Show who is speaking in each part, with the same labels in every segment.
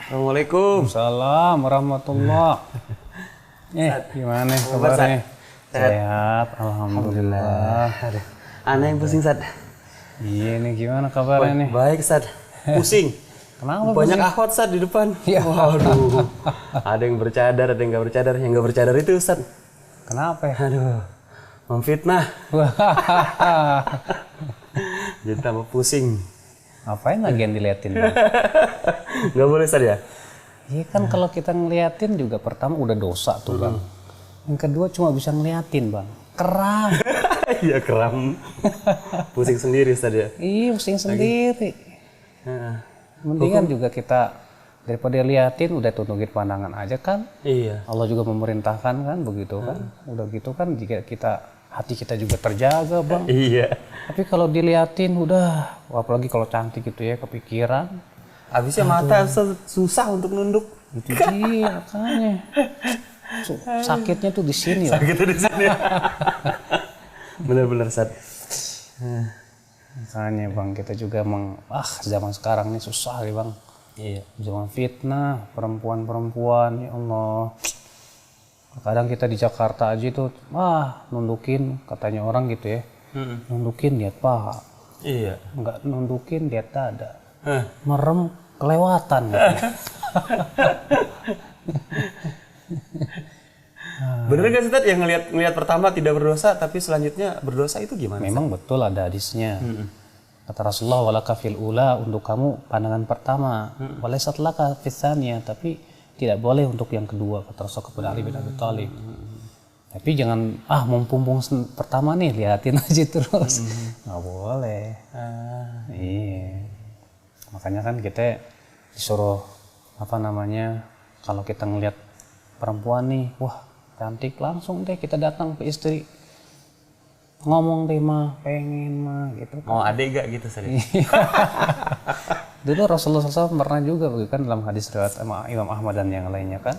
Speaker 1: Assalamualaikum.
Speaker 2: Salam warahmatullah. Gimana kabarnya? Sehat, alhamdulillah.
Speaker 1: Aduh, aneh yang pusing, Sad.
Speaker 2: Iya nih, gimana kabarnya nih?
Speaker 1: Baik, Sad. Pusing.
Speaker 2: Kenapa
Speaker 1: Banyak
Speaker 2: pusing?
Speaker 1: akhwat, Sad, di depan.
Speaker 2: Ya.
Speaker 1: Waduh. Ada yang bercadar, ada yang nggak bercadar. Yang nggak bercadar itu, Sad.
Speaker 2: Kenapa ya?
Speaker 1: Aduh, memfitnah. Jadi tambah pusing.
Speaker 2: Ngapain lagi yang diliatin? Bang?
Speaker 1: Nggak boleh, Sad, ya?
Speaker 2: Iya kan kalau kita ngeliatin juga pertama udah dosa tuh Bang. Yang kedua cuma bisa ngeliatin Bang. Keram.
Speaker 1: Iya, keram. Pusing sendiri, Sad, ya?
Speaker 2: Iya pusing sendiri.
Speaker 1: Heeh.
Speaker 2: Mendingan juga kita daripada liatin udah tundukin pandangan aja kan.
Speaker 1: Iya.
Speaker 2: Allah juga memerintahkan kan begitu kan. Udah gitu kan jika hati kita juga terjaga Bang.
Speaker 1: Iya.
Speaker 2: Tapi kalau diliatin udah, apalagi kalau cantik gitu ya kepikiran.
Speaker 1: Habisnya mata susah untuk nunduk.
Speaker 2: Itu dia makanya. Sakitnya tuh di sini.
Speaker 1: Sakitnya di sini. Bener-bener, Sad.
Speaker 2: Makanya Bang kita juga zaman sekarang nih susah nih Bang.
Speaker 1: Iya.
Speaker 2: Zaman fitnah perempuan-perempuan ya Allah. Kadang kita di Jakarta aja tuh nundukin katanya orang gitu ya. Nundukin lihat paha.
Speaker 1: Iya.
Speaker 2: Enggak nundukin lihat dada.
Speaker 1: Hah.
Speaker 2: Merem kelewatan gitu.
Speaker 1: Bener gak sih, Tad, yang ngelihat pertama tidak berdosa tapi selanjutnya berdosa itu gimana?
Speaker 2: Memang betul ada hadisnya. Kata Rasulullah walaka fil ula, untuk kamu pandangan pertama. Walaysat laka fis tsaniyah, tapi tidak boleh untuk yang kedua, kata Rasul kepada Ali bin Abi Thalib. Tapi jangan mumpung pertama nih liatin aja terus. Nggak boleh. Iya. Makanya kan kita disuruh kalau kita ngelihat perempuan nih, wah cantik, langsung deh kita datang ke istri. Ngomong deh pengen gitu.
Speaker 1: Mau adek gak gitu, Sad?
Speaker 2: Dulu Rasulullah SAW pernah juga kan dalam hadis riwayat Imam Ahmad dan yang lainnya kan.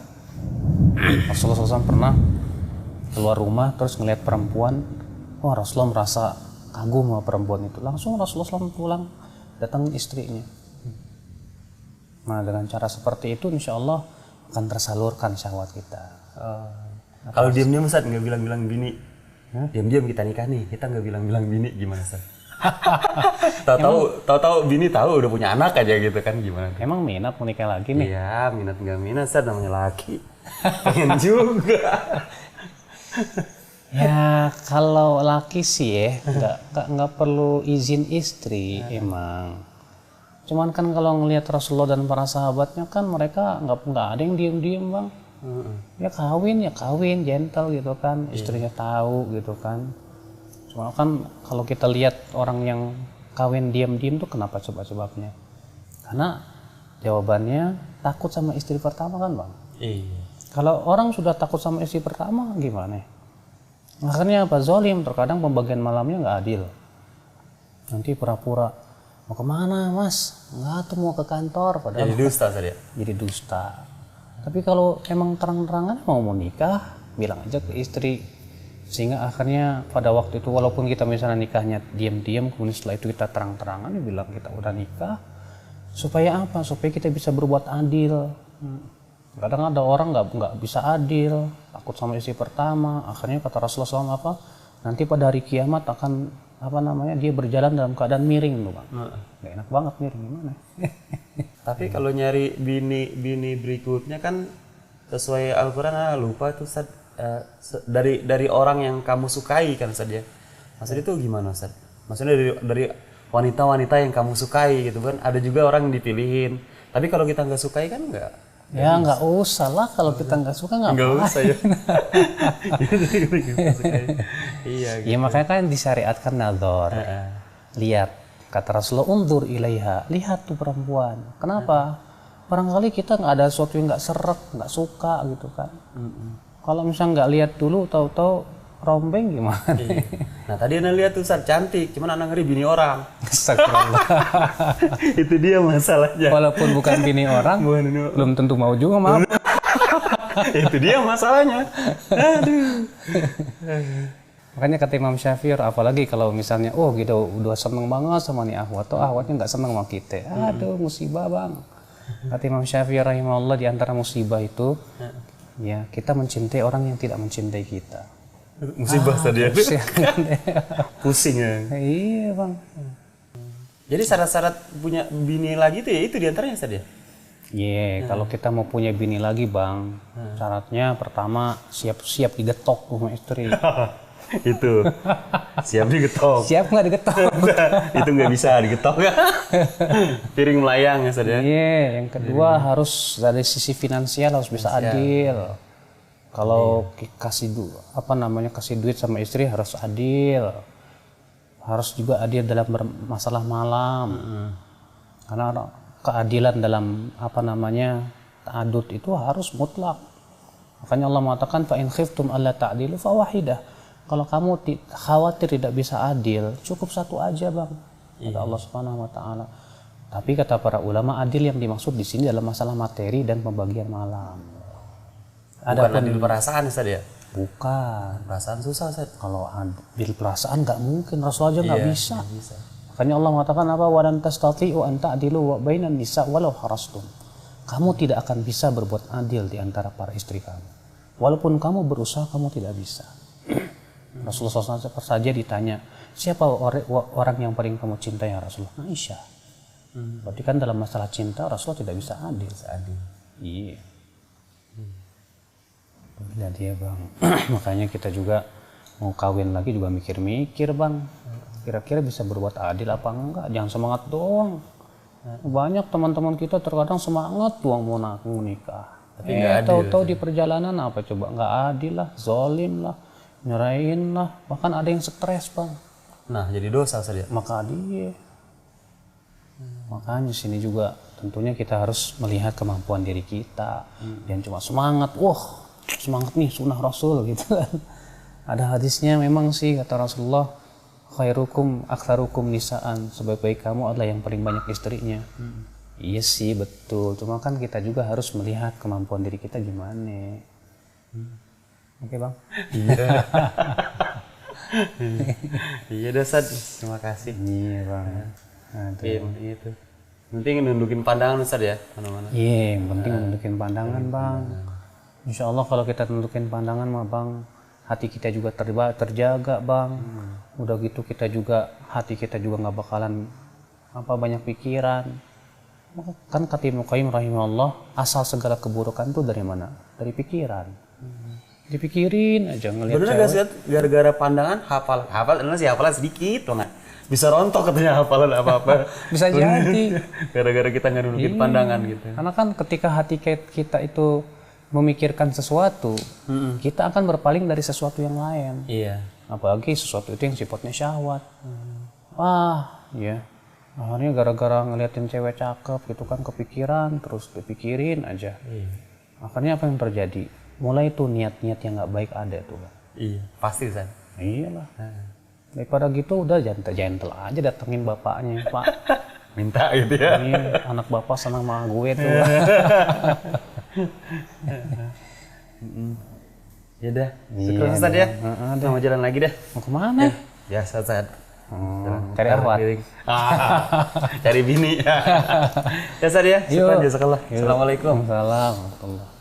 Speaker 2: Rasulullah SAW pernah keluar rumah terus ngelihat perempuan. Wah Rasulullah merasa kagum sama perempuan itu. Langsung Rasulullah SAW pulang datangin istrinya. Nah dengan cara seperti itu insya Allah akan tersalurkan syahwat kita.
Speaker 1: Kalau diam-diam, Sad, nggak bilang-bilang bini. Diam-diam kita nikah nih, kita nggak bilang-bilang bini, gimana, Sad? Tahu-tahu bini tahu udah punya anak aja gitu kan, gimana?
Speaker 2: Emang minat mau nikah lagi nih?
Speaker 1: Iya, minat nggak minat, Sad, namanya laki. Pengen juga.
Speaker 2: Ya kalau laki sih ya nggak perlu izin istri emang. Cuman kan kalau ngelihat Rasulullah dan para sahabatnya kan mereka nggak ada yang diem-diem Bang. Ya kawin gentle gitu kan, istrinya tahu gitu kan. Cuma kan kalau kita lihat orang yang kawin diam-diam tuh kenapa sebabnya? Karena jawabannya takut sama istri pertama kan Bang.
Speaker 1: Iya.
Speaker 2: Kalau orang sudah takut sama istri pertama gimana? Akhirnya apa? Zolim, terkadang pembagian malamnya nggak adil. Nanti pura-pura mau kemana Mas? Nggak tuh mau ke kantor. Padahal
Speaker 1: Jadi dusta, Sad, ya?
Speaker 2: jadi dusta. Tapi kalau emang terang-terangan mau nikah, bilang aja ke istri. Sehingga akhirnya pada waktu itu walaupun kita misalnya nikahnya diam-diam, kemudian setelah itu kita terang-terangan bilang kita udah nikah. Supaya apa? Supaya kita bisa berbuat adil. Kadang ada orang nggak bisa adil, takut sama istri pertama. Akhirnya kata Rasulullah SAW nanti pada hari kiamat akan dia berjalan dalam keadaan miring tuh Bang. Nggak enak banget miring gimana?
Speaker 1: Tapi kalau nyari bini berikutnya kan sesuai Al-Quran, lupa tuh, Sad, dari orang yang kamu sukai kan, Sad, ya. Maksudnya itu gimana, Sad? Maksudnya dari wanita-wanita yang kamu sukai gitu kan. Ada juga orang yang dipilihin. Tapi kalau kita nggak sukai kan nggak.
Speaker 2: Ya nggak usah lah kalau kita nggak suka
Speaker 1: Nggak usah ya. Iya.
Speaker 2: Ya makanya kan disyariatkan nazar. Lihat, kata Rasulullah undur ilaiha, lihat tuh perempuan. Kenapa? Barangkali kita nggak ada sesuatu yang nggak seret, nggak suka gitu kan. Kalau misalnya nggak lihat dulu, tahu-tahu rombeng gimana?
Speaker 1: Iya. Nah tadi Anda lihat tuh, Sad, cantik, cuman Anda ngeri bini orang.
Speaker 2: Astagfirullah.
Speaker 1: Itu dia masalahnya.
Speaker 2: Walaupun bukan bini orang, belum tentu mau juga maaf.
Speaker 1: Itu dia masalahnya. Aduh.
Speaker 2: Makanya kata Imam Syafi'i, apalagi kalau misalnya gitu udah seneng banget sama nih ahwat, atau ahwatnya nggak seneng sama kita. Aduh musibah Bang. Kata Imam Syafi'i rahimahullah, di antara musibah itu ya kita mencintai orang yang tidak mencintai kita.
Speaker 1: Musibah tadi ya.
Speaker 2: Pusing.
Speaker 1: Pusing ya.
Speaker 2: Iya bang.
Speaker 1: Jadi syarat-syarat punya bini lagi itu ya itu diantaranya Ustaz ya?
Speaker 2: Iya, kalau kita mau punya bini lagi bang, syaratnya pertama siap-siap digetok sama istri.
Speaker 1: Itu siap digetok.
Speaker 2: Siap nggak digetok?
Speaker 1: Itu nggak bisa digetok ya. Piring melayang ya Ustaz ya.
Speaker 2: Iya, yang kedua harus dari sisi finansial harus bisa adil. Kalau kasih kasih duit sama istri harus adil. Harus juga adil dalam masalah malam. Karena keadilan dalam ta'adud itu harus mutlak. Makanya Allah mengatakan fa in khiftum alla ta'dilu fa wahidah. Kalau kamu khawatir tidak bisa adil, cukup satu aja bang. Kata Allah Subhanahu wa taala. Tapi kata para ulama, adil yang dimaksud di sini adalah masalah materi dan pembagian malam.
Speaker 1: Bukan adil perasaan Ustaz ya?
Speaker 2: Bukan.
Speaker 1: Perasaan susah Ustaz.
Speaker 2: Kalau adil perasaan nggak mungkin, Rasul aja nggak bisa. Makanya Allah mengatakan apa? Wa lan tastati'u an ta'dilu wa bainan nisa walau harastum. Kamu tidak akan bisa berbuat adil di antara para istri kamu. Walaupun kamu berusaha, kamu tidak bisa. Rasulullah SAW saja ditanya, siapa orang yang paling kamu cintai ya Rasulullah? Aisyah. Berarti kan dalam masalah cinta Rasulullah tidak bisa adil. Iya. Bila dia bang, makanya kita juga mau kawin lagi juga mikir-mikir bang. Kira-kira bisa berbuat adil apa enggak? Jangan semangat doang. Banyak teman-teman kita terkadang semangat doang mau nikah. Tapi nggak adil. Tahu-tahu di perjalanan apa coba? Nggak adil lah, zolim lah, nyerahin lah. Bahkan ada yang stres bang.
Speaker 1: Nah jadi dosa saja.
Speaker 2: Maka dia. Makanya sini juga tentunya kita harus melihat kemampuan diri kita. Jangan cuma semangat, semangat nih sunnah Rasul gitu kan. Ada hadisnya memang sih kata Rasulullah, khairukum aktsarukum nisaan, sebaik-baik kamu adalah yang paling banyak istrinya. Iya sih betul, cuma kan kita juga harus melihat kemampuan diri kita gimana. Oke bang.
Speaker 1: Iya. Iya dasar, terima kasih.
Speaker 2: Iya bang.
Speaker 1: Itu. Penting nundukin pandangan Ustaz ya mana-mana.
Speaker 2: Iya, yang penting nundukin pandangan bang. Insya Allah kalau kita nundukin pandangan mah bang, hati kita juga terjaga bang. Udah gitu hati kita juga nggak bakalan banyak pikiran. Kan kata Ibnu Qayyim rahimahullah, asal segala keburukan tuh dari mana? Dari pikiran. Dipikirin aja ngelihat
Speaker 1: cewek. Bener gak sih gara-gara pandangan hafalan sedikit banget. Bisa rontok katanya hafalan apa-apa.
Speaker 2: Bisa jadi.
Speaker 1: Gara-gara kita nggak nundukin pandangan gitu.
Speaker 2: Karena kan ketika hati kita itu memikirkan sesuatu, kita akan berpaling dari sesuatu yang lain.
Speaker 1: Iya.
Speaker 2: Apalagi sesuatu itu yang sifatnya syahwat. Ya. Akhirnya gara-gara ngeliatin cewek cakep gitu kan kepikiran, terus dipikirin aja. Iya. Akhirnya apa yang terjadi? Mulai tuh niat-niat yang nggak baik ada tuh.
Speaker 1: Iya. Pasti San.
Speaker 2: Iyalah. Daripada gitu udah gentle aja datengin bapaknya, Pak.
Speaker 1: Minta gitu ya.
Speaker 2: Ini anak bapak senang sama gue tuh.
Speaker 1: Ya dah, syukur Ustaz ya. Mau jalan lagi dah.
Speaker 2: Mau kemana?
Speaker 1: Ya Ustaz.
Speaker 2: Cari Arwat.
Speaker 1: Cari bini. Ya Ustaz ya. Syukur jazakallah. Assalamualaikum.
Speaker 2: Waalaikumsalam.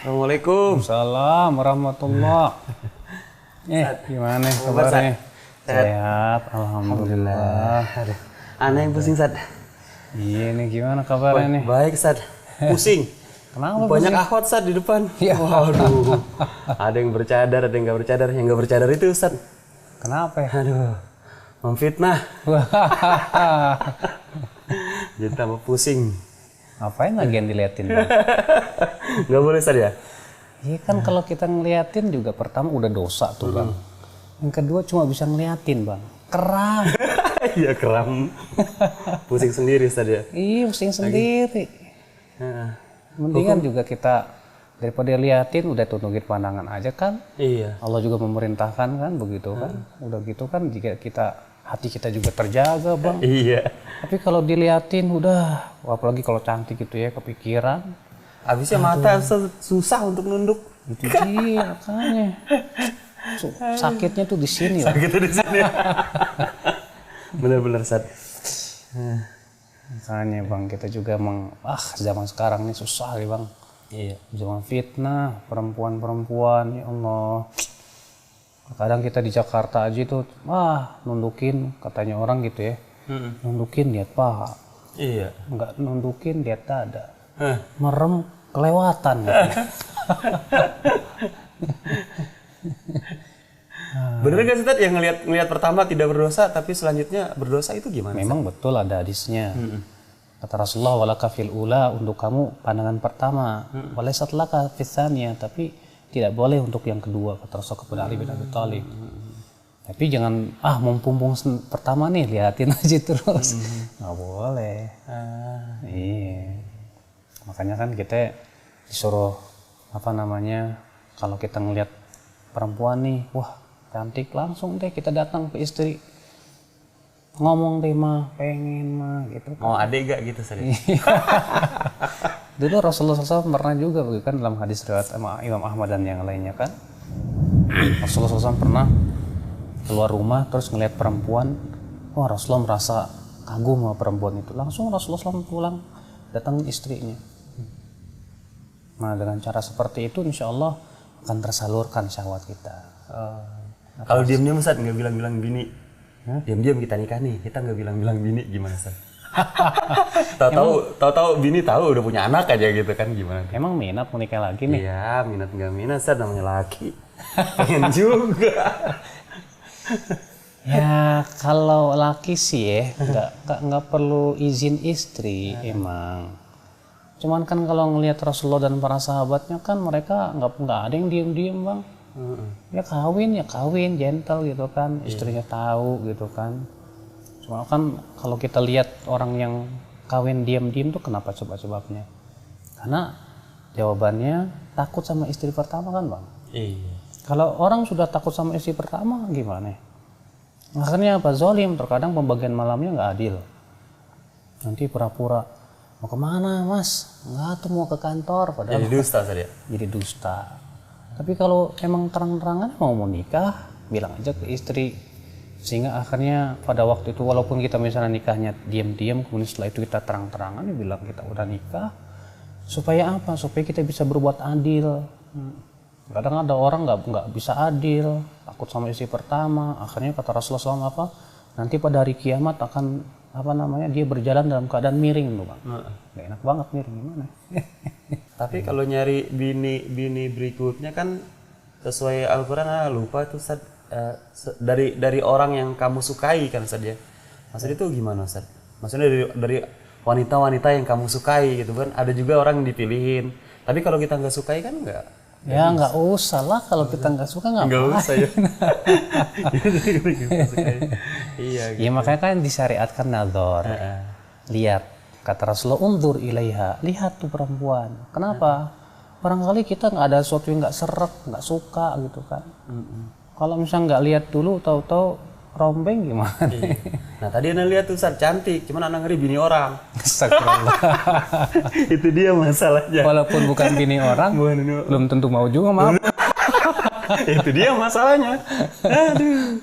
Speaker 1: Assalamualaikum.
Speaker 2: Salam warahmatullah. Gimana kabarnya? Sehat, alhamdulillah.
Speaker 1: Aduh, aneh yang pusing, Sad.
Speaker 2: Iya nih, gimana kabarnya nih?
Speaker 1: Baik, Sad. Pusing.
Speaker 2: Kenapa
Speaker 1: Banyak akhwat, Sad, di depan.
Speaker 2: Ya.
Speaker 1: Waduh. Ada yang bercadar, ada yang nggak bercadar. Yang nggak bercadar itu, Sad.
Speaker 2: Kenapa ya?
Speaker 1: Aduh, memfitnah. Jadi tambah pusing.
Speaker 2: Ngapain lagi yang diliatin? Bang?
Speaker 1: Nggak boleh, Sad, ya?
Speaker 2: Iya kan kalau kita ngeliatin juga pertama udah dosa tuh bang. Yang kedua cuma bisa ngeliatin bang. Keram.
Speaker 1: Iya, keram. Pusing sendiri, Sad, ya?
Speaker 2: Iya pusing sendiri.
Speaker 1: Heeh.
Speaker 2: Mendingan juga kita daripada liatin udah tundukin pandangan aja kan.
Speaker 1: Iya.
Speaker 2: Allah juga memerintahkan kan begitu kan. Udah gitu kan jika hati kita juga terjaga bang.
Speaker 1: Iya.
Speaker 2: Tapi kalau diliatin udah, apalagi kalau cantik gitu ya kepikiran.
Speaker 1: Habisnya mata susah untuk nunduk.
Speaker 2: Itu dia makanya. Sakitnya tuh di sini.
Speaker 1: Sakitnya di sini. Bener-bener, Sad.
Speaker 2: Makanya bang kita juga zaman sekarang ini susah nih bang.
Speaker 1: Iya.
Speaker 2: Zaman fitnah perempuan-perempuan ya Allah. Kadang kita di Jakarta aja tuh nundukin katanya orang gitu ya. Nundukin lihat paha.
Speaker 1: Iya.
Speaker 2: Enggak nundukin lihat dada.
Speaker 1: Hah.
Speaker 2: Merem kelewatan gitu.
Speaker 1: Bener gak sih, Tad, yang ngelihat pertama tidak berdosa tapi selanjutnya berdosa itu gimana?
Speaker 2: Memang betul ada hadisnya. Kata Rasulullah walaka fil ula, untuk kamu pandangan pertama. Walaysat laka fis tsaniyah, tapi tidak boleh untuk yang kedua, kata Rasul kepada Ali bin Abi Thalib. Tapi jangan mumpung pertama nih liatin aja terus. Nggak boleh. Iya. Makanya kan kita disuruh kalau kita ngelihat perempuan nih, wah cantik, langsung deh kita datang ke istri. Ngomong deh pengen gitu.
Speaker 1: Mau adek gak gitu, Sad?
Speaker 2: Dulu Rasulullah SAW pernah juga kan dalam hadis riwayat Imam Ahmad dan yang lainnya kan. Rasulullah SAW pernah keluar rumah terus ngelihat perempuan. Wah Rasulullah merasa kagum sama perempuan itu. Langsung Rasulullah SAW pulang datangin istrinya. Nah dengan cara seperti itu insya Allah akan tersalurkan syahwat kita.
Speaker 1: Kalau diam-diam, Sad, nggak bilang-bilang bini. Diam-diam kita nikah nih, kita nggak bilang-bilang bini, gimana, Sad? Tahu-tahu bini tahu udah punya anak aja gitu kan, gimana?
Speaker 2: Emang minat mau nikah lagi nih?
Speaker 1: Iya, minat nggak minat, Sad, namanya laki. Pengen juga.
Speaker 2: Ya kalau laki sih ya nggak perlu izin istri emang. Cuman kan kalau ngelihat Rasulullah dan para sahabatnya kan mereka nggak ada yang diem-diem bang. Ya kawin gentle gitu kan, istrinya tahu gitu kan. Cuma kan kalau kita lihat orang yang kawin diam-diam tuh kenapa sebabnya? Karena jawabannya takut sama istri pertama kan bang.
Speaker 1: Iya.
Speaker 2: Kalau orang sudah takut sama istri pertama gimana? Akhirnya apa? Zolim, terkadang pembagian malamnya nggak adil. Nanti pura-pura mau kemana mas? Nggak tuh mau ke kantor. Padahal
Speaker 1: Jadi dusta, Sad, ya?
Speaker 2: jadi dusta. Tapi kalau emang terang-terangan mau nikah, bilang aja ke istri. Sehingga akhirnya pada waktu itu walaupun kita misalnya nikahnya diam-diam, kemudian setelah itu kita terang-terangan bilang kita udah nikah. Supaya apa? Supaya kita bisa berbuat adil. Kadang ada orang nggak bisa adil, takut sama istri pertama. Akhirnya kata Rasulullah SAW nanti pada hari kiamat akan dia berjalan dalam keadaan miring tuh bang. Gak enak banget miring gimana?
Speaker 1: Tapi kalau nyari bini berikutnya kan sesuai Al-Quran, lupa tuh, Sad, dari orang yang kamu sukai kan, Sad, ya? Maksudnya itu gimana, Sad? Maksudnya dari wanita-wanita yang kamu sukai gitu kan? Ada juga orang yang dipilihin. Tapi kalau kita nggak sukai kan nggak.
Speaker 2: Ya nggak usah lah kalau kita nggak suka
Speaker 1: nggak usah ya. Iya.
Speaker 2: Gitu. Ya makanya kan disyariatkan nazar. Lihat kata Rasulullah undur ilaiha, lihat tuh perempuan. Kenapa? Barangkali kita nggak ada sesuatu yang nggak seret, nggak suka gitu kan. Kalau misalnya nggak lihat dulu, tahu-tahu rombeng gimana?
Speaker 1: Iya. Nah tadi Anda lihat tuh, Sad, cantik, cuman Anda ngeri bini orang.
Speaker 2: Astagfirullah.
Speaker 1: Itu dia masalahnya.
Speaker 2: Walaupun bukan bini orang, belum tentu mau juga, maaf.
Speaker 1: Itu dia masalahnya. Aduh.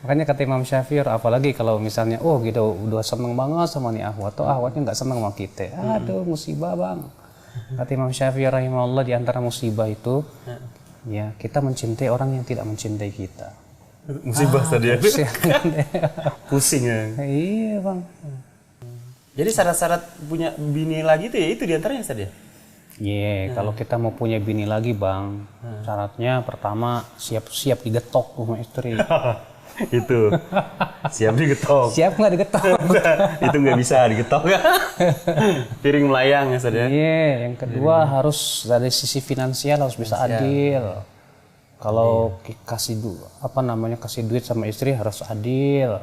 Speaker 2: Makanya kata Imam Syafi'i, apalagi kalau misalnya, gitu udah seneng banget sama nih ahwat, atau ahwatnya nggak seneng sama kita. Aduh musibah bang. Kata Imam Syafi'i rahimahullah, di antara musibah itu ya kita mencintai orang yang tidak mencintai kita.
Speaker 1: Musibah tadi ya.
Speaker 2: Pusing.
Speaker 1: Pusing ya.
Speaker 2: Iya bang.
Speaker 1: Jadi syarat-syarat punya bini lagi itu ya itu diantaranya Ustaz ya?
Speaker 2: Iya, kalau kita mau punya bini lagi bang, syaratnya pertama siap-siap digetok sama istri.
Speaker 1: Itu siap digetok.
Speaker 2: Siap nggak digetok?
Speaker 1: Itu nggak bisa digetok ya. Piring melayang ya Ustaz ya.
Speaker 2: Iya, yang kedua harus dari sisi finansial harus bisa adil. Kalau kasih kasih duit sama istri harus adil.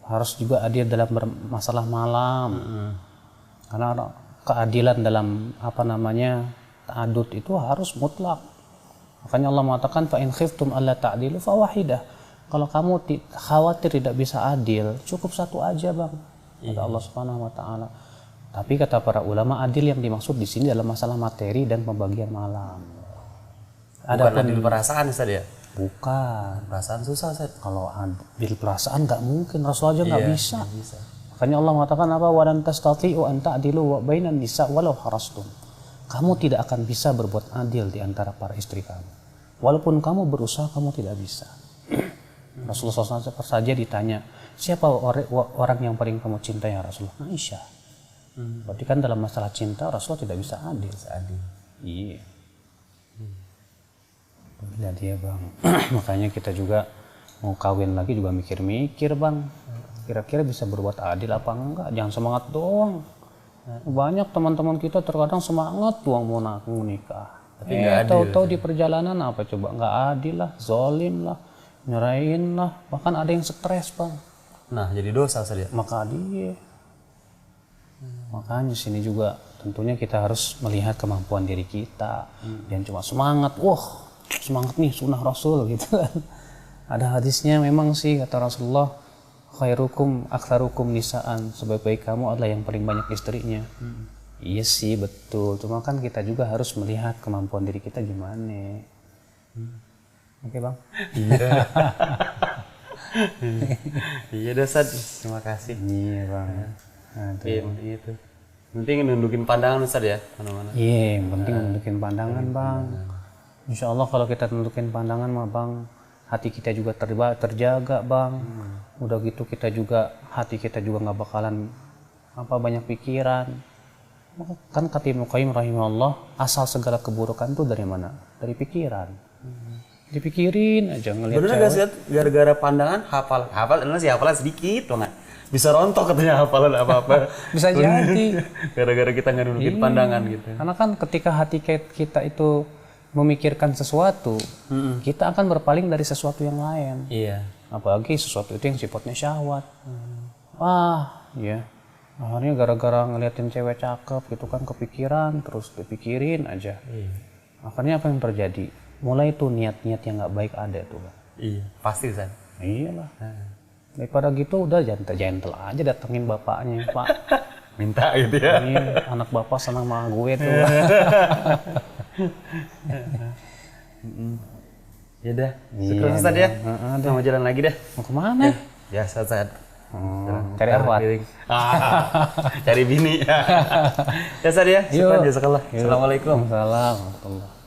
Speaker 2: Harus juga adil dalam masalah malam. Karena keadilan dalam ta'adud itu harus mutlak. Makanya Allah mengatakan fa in khiftum alla ta'dilu fa wahidah. Kalau kamu khawatir tidak bisa adil, cukup satu aja bang. Kata Allah Subhanahu wa taala. Tapi kata para ulama, adil yang dimaksud di sini adalah masalah materi dan pembagian malam.
Speaker 1: Bukan adil perasaan Ustaz ya?
Speaker 2: Bukan.
Speaker 1: Perasaan susah Ustaz.
Speaker 2: Kalau adil perasaan nggak mungkin, Rasul aja nggak bisa.
Speaker 1: Nggak bisa.
Speaker 2: Makanya Allah mengatakan apa? Wa lan tastati'u an ta'dilu bainan nisa walau harastum. Kamu tidak akan bisa berbuat adil di antara para istri kamu. Walaupun kamu berusaha, kamu tidak bisa. Rasulullah SAW saja ditanya, siapa orang yang paling kamu cintai ya Rasulullah? Aisyah. Berarti kan dalam masalah cinta Rasulullah tidak bisa adil. Iya. Bila dia bang. Makanya kita juga mau kawin lagi juga mikir-mikir bang. Kira-kira bisa berbuat adil apa enggak? Jangan semangat doang. Banyak teman-teman kita terkadang semangat doang mau nikah.
Speaker 1: Tapi nggak adil.
Speaker 2: Tahu-tahu di perjalanan apa coba? Nggak adil lah, zolim lah, nyerahin lah. Bahkan ada yang stres bang.
Speaker 1: Nah jadi dosa Ustaz ya.
Speaker 2: Maka dia. Makanya sini juga tentunya kita harus melihat kemampuan diri kita. Jangan cuma semangat, wah semangat nih sunnah Rasul gitu kan. Ada hadisnya memang sih kata Rasulullah, khairukum aktsarukum nisaan, sebaik-baik kamu adalah yang paling banyak istrinya. Iya sih betul, cuma kan kita juga harus melihat kemampuan diri kita gimana. Oke bang.
Speaker 1: Iya. Iya dah Ustaz, terima kasih.
Speaker 2: Iya bang.
Speaker 1: Iya itu. Penting nundukin pandangan Ustaz ya mana-mana.
Speaker 2: Iya, yang penting nundukin pandangan bang. Insya Allah kalau kita nundukin pandangan mah bang, hati kita juga terjaga bang. Udah gitu hati kita juga nggak bakalan banyak pikiran. Kan kata Ibnu Qayyim rahimahullah, asal segala keburukan tuh dari mana? Dari pikiran. Dipikirin aja ngelihat
Speaker 1: cewek. Bener gak gara-gara pandangan hafalan sedikit banget. Bisa rontok katanya hafalan apa-apa.
Speaker 2: Bisa jadi.
Speaker 1: Gara-gara kita nggak nundukin pandangan gitu.
Speaker 2: Karena kan ketika hati kita itu memikirkan sesuatu, kita akan berpaling dari sesuatu yang lain.
Speaker 1: Iya.
Speaker 2: Apalagi sesuatu itu yang sifatnya syahwat. Ya. Akhirnya gara-gara ngeliatin cewek cakep gitu kan kepikiran, terus dipikirin aja. Iya. Akhirnya apa yang terjadi? Mulai tuh niat-niat yang nggak baik ada tuh.
Speaker 1: Iya. Pasti San.
Speaker 2: Iyalah. Daripada gitu udah gentle aja datengin bapaknya, Pak.
Speaker 1: Minta gitu ya.
Speaker 2: Ini anak bapak senang sama gue tuh.
Speaker 1: Ya dah. Syukur Ustaz ya. Mau jalan lagi dah.
Speaker 2: Mau kemana?
Speaker 1: Ya saat.
Speaker 2: Cari Arwat.
Speaker 1: Cari bini. Ya Ustaz ya. Syukur jazakallah. Assalamualaikum.
Speaker 2: Waalaikumsalam.